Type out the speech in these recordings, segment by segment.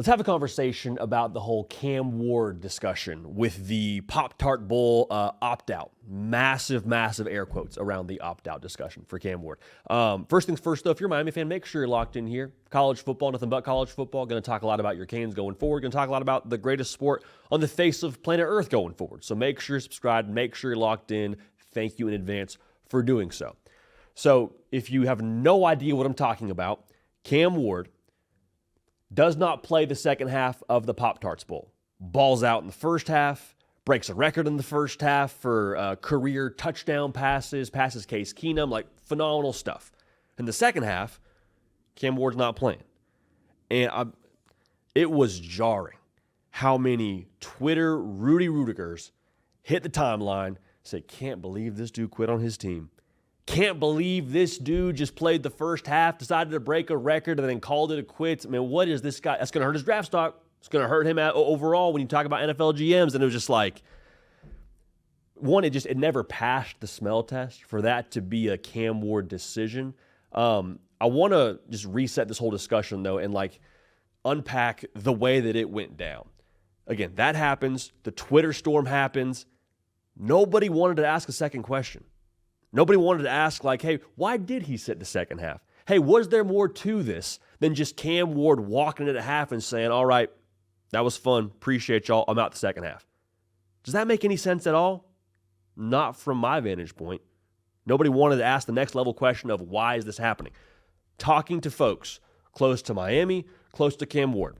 Let's have a conversation about the whole Cam Ward discussion with the Pop-Tart Bowl opt-out. Massive, massive air quotes around the opt-out discussion for Cam Ward. First things first, though, if you're a Miami fan, make sure you're locked in here. College football, nothing but college football. Going to talk a lot about your Canes going forward. Going to talk a lot about the greatest sport on the face of planet Earth going forward. So make sure you're subscribed. Make sure you're locked in. Thank you in advance for doing so. So if you have no idea what I'm talking about, Cam Ward does not play the second half of the Pop-Tarts Bowl. Balls out in the first half, breaks a record in the first half for career touchdown passes Case Keenum, like phenomenal stuff. In the second half, Cam Ward's not playing. And it was jarring how many Twitter Rudy Rudigers hit the timeline, say, can't believe this dude quit on his team. Can't believe this dude just played the first half, decided to break a record, and then called it a quits. I mean, what is this guy? That's going to hurt his draft stock. It's going to hurt him overall when you talk about NFL GMs. And it was just like, one, it never passed the smell test for that to be a Cam Ward decision. I want to just reset this whole discussion, though, and like unpack the way that it went down. Again, that happens. The Twitter storm happens. Nobody wanted to ask a second question. Nobody wanted to ask, like, hey, why did he sit the second half? Hey, was there more to this than just Cam Ward walking it at half and saying, all right, that was fun. Appreciate y'all. I'm out the second half. Does that make any sense at all? Not from my vantage point. Nobody wanted to ask the next level question of why is this happening? Talking to folks close to Miami, close to Cam Ward,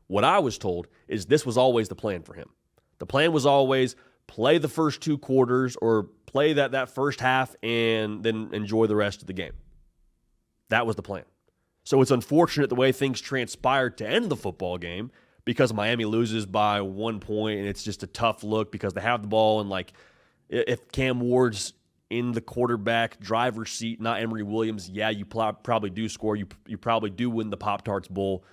what I was told is this was always the plan for him. The plan was always play the first two quarters or play that first half and then enjoy the rest of the game. That was the plan. So it's unfortunate the way things transpired to end the football game because Miami loses by 1 point and it's just a tough look because they have the ball and like if Cam Ward's in the quarterback driver's seat, not Emory Williams, yeah, you probably do score. You probably do win the Pop-Tarts Bowl.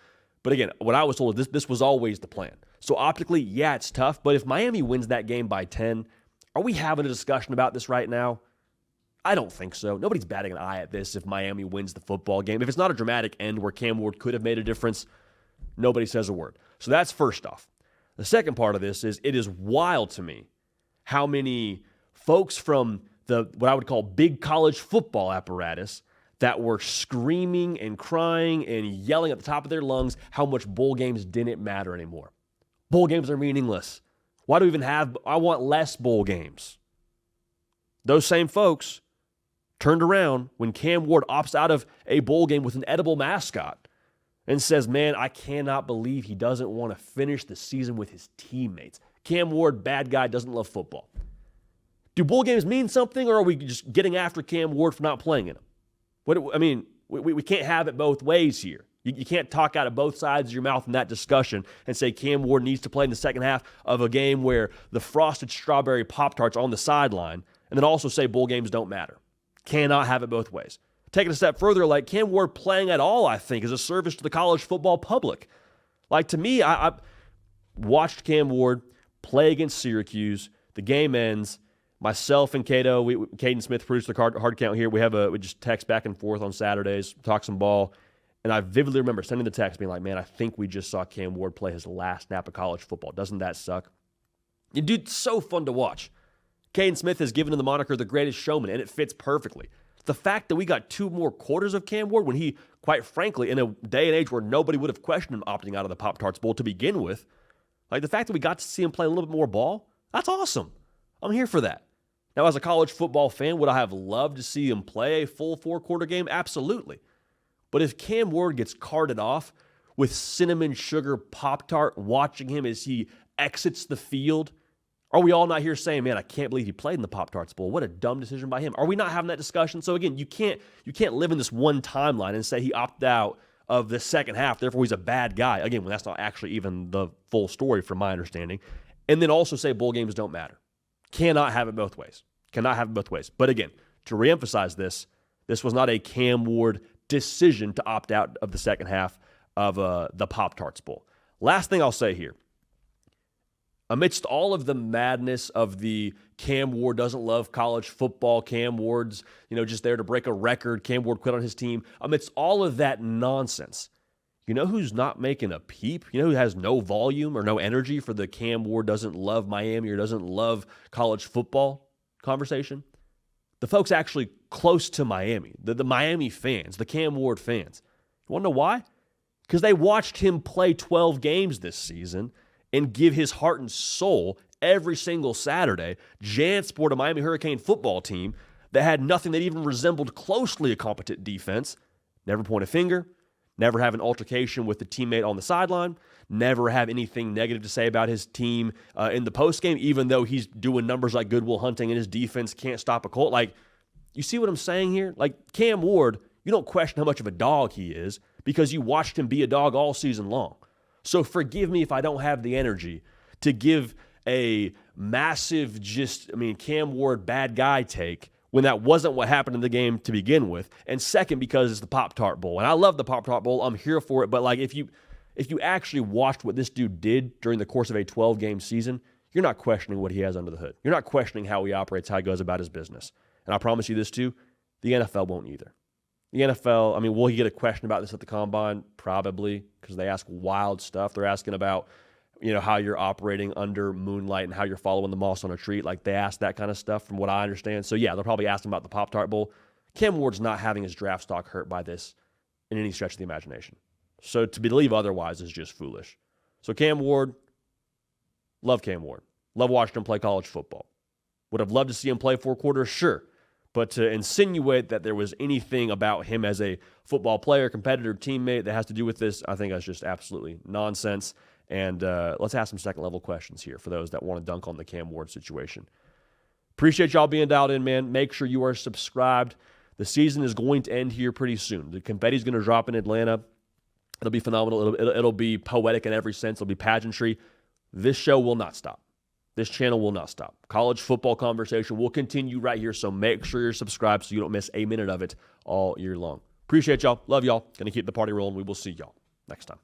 But again, what I was told is this was always the plan. So optically, yeah, it's tough. But if Miami wins that game by 10, are we having a discussion about this right now? I don't think so. Nobody's batting an eye at this if Miami wins the football game. If it's not a dramatic end where Cam Ward could have made a difference, nobody says a word. So that's first off. The second part of this is it is wild to me how many folks from the what I would call big college football apparatus that were screaming and crying and yelling at the top of their lungs how much bowl games didn't matter anymore. Bowl games are meaningless. Why do we even have, I want less bowl games. Those same folks turned around when Cam Ward opts out of a bowl game with an edible mascot and says, man, I cannot believe he doesn't want to finish the season with his teammates. Cam Ward, bad guy, doesn't love football. Do bowl games mean something or are we just getting after Cam Ward for not playing in them? We can't have it both ways here. You can't talk out of both sides of your mouth in that discussion and say Cam Ward needs to play in the second half of a game where the frosted strawberry Pop-Tarts are on the sideline and then also say bowl games don't matter. Cannot have it both ways. Taking a step further, like Cam Ward playing at all, I think, is a service to the college football public. Like to me, I watched Cam Ward play against Syracuse. The game ends. Myself and Caden Smith produced the hard count here. We just text back and forth on Saturdays, talk some ball. And I vividly remember sending the text being like, man, I think we just saw Cam Ward play his last snap of college football. Doesn't that suck? Dude, it's so fun to watch. Caden Smith has given him the moniker the greatest showman, and it fits perfectly. The fact that we got 2 more quarters of Cam Ward when he, quite frankly, in a day and age where nobody would have questioned him opting out of the Pop-Tarts Bowl to begin with, like the fact that we got to see him play a little bit more ball, that's awesome. I'm here for that. Now, as a college football fan, would I have loved to see him play a full 4-quarter game? Absolutely. But if Cam Ward gets carted off with cinnamon sugar Pop-Tart watching him as he exits the field, are we all not here saying, man, I can't believe he played in the Pop-Tarts Bowl. What a dumb decision by him. Are we not having that discussion? So again, you can't live in this one timeline and say he opted out of the second half, therefore he's a bad guy. Again, when that's not actually even the full story from my understanding. And then also say bowl games don't matter. Cannot have it both ways. Cannot have it both ways. But again, to reemphasize this was not a Cam Ward decision to opt out of the second half of the Pop-Tarts Bowl. Last thing I'll say here. Amidst all of the madness of the Cam Ward doesn't love college football, Cam Ward's, just there to break a record, Cam Ward quit on his team. Amidst all of that nonsense, You know who's not making a peep? You know who has no volume or no energy for the Cam Ward doesn't love Miami or doesn't love college football conversation? The folks actually close to Miami, the Miami fans, the Cam Ward fans. You want to know why? Because they watched him play 12 games this season and give his heart and soul every single Saturday. JanSport, a Miami Hurricane football team that had nothing that even resembled closely a competent defense. Never point a finger, never have an altercation with the teammate on the sideline, never have anything negative to say about his team in the postgame, even though he's doing numbers like Goodwill Hunting and his defense can't stop a Colt. Like, you see what I'm saying here? Like, Cam Ward, you don't question how much of a dog he is because you watched him be a dog all season long. So forgive me if I don't have the energy to give a massive Cam Ward bad guy take when that wasn't what happened in the game to begin with. And second, because it's the Pop-Tart Bowl. And I love the Pop-Tart Bowl. I'm here for it. But like if you actually watched what this dude did during the course of a 12-game season, you're not questioning what he has under the hood. You're not questioning how he operates, how he goes about his business. And I promise you this too, the NFL won't either. The NFL, will he get a question about this at the Combine? Probably, because they ask wild stuff. They're asking about, how you're operating under moonlight and how you're following the moss on a tree. Like, they ask that kind of stuff from what I understand. So, yeah, they'll probably ask him about the Pop-Tart Bowl. Cam Ward's not having his draft stock hurt by this in any stretch of the imagination. So, to believe otherwise is just foolish. So, Cam Ward, love Cam Ward. Love watching him play college football. Would have loved to see him play 4 quarters? Sure. But to insinuate that there was anything about him as a football player, competitor, teammate that has to do with this, I think that's just absolutely nonsense. And let's ask some second-level questions here for those that want to dunk on the Cam Ward situation. Appreciate y'all being dialed in, man. Make sure you are subscribed. The season is going to end here pretty soon. The confetti's going to drop in Atlanta. It'll be phenomenal. It'll be poetic in every sense. It'll be pageantry. This show will not stop. This channel will not stop. College football conversation will continue right here, so make sure you're subscribed so you don't miss a minute of it all year long. Appreciate y'all. Love y'all. Going to keep the party rolling. We will see y'all next time.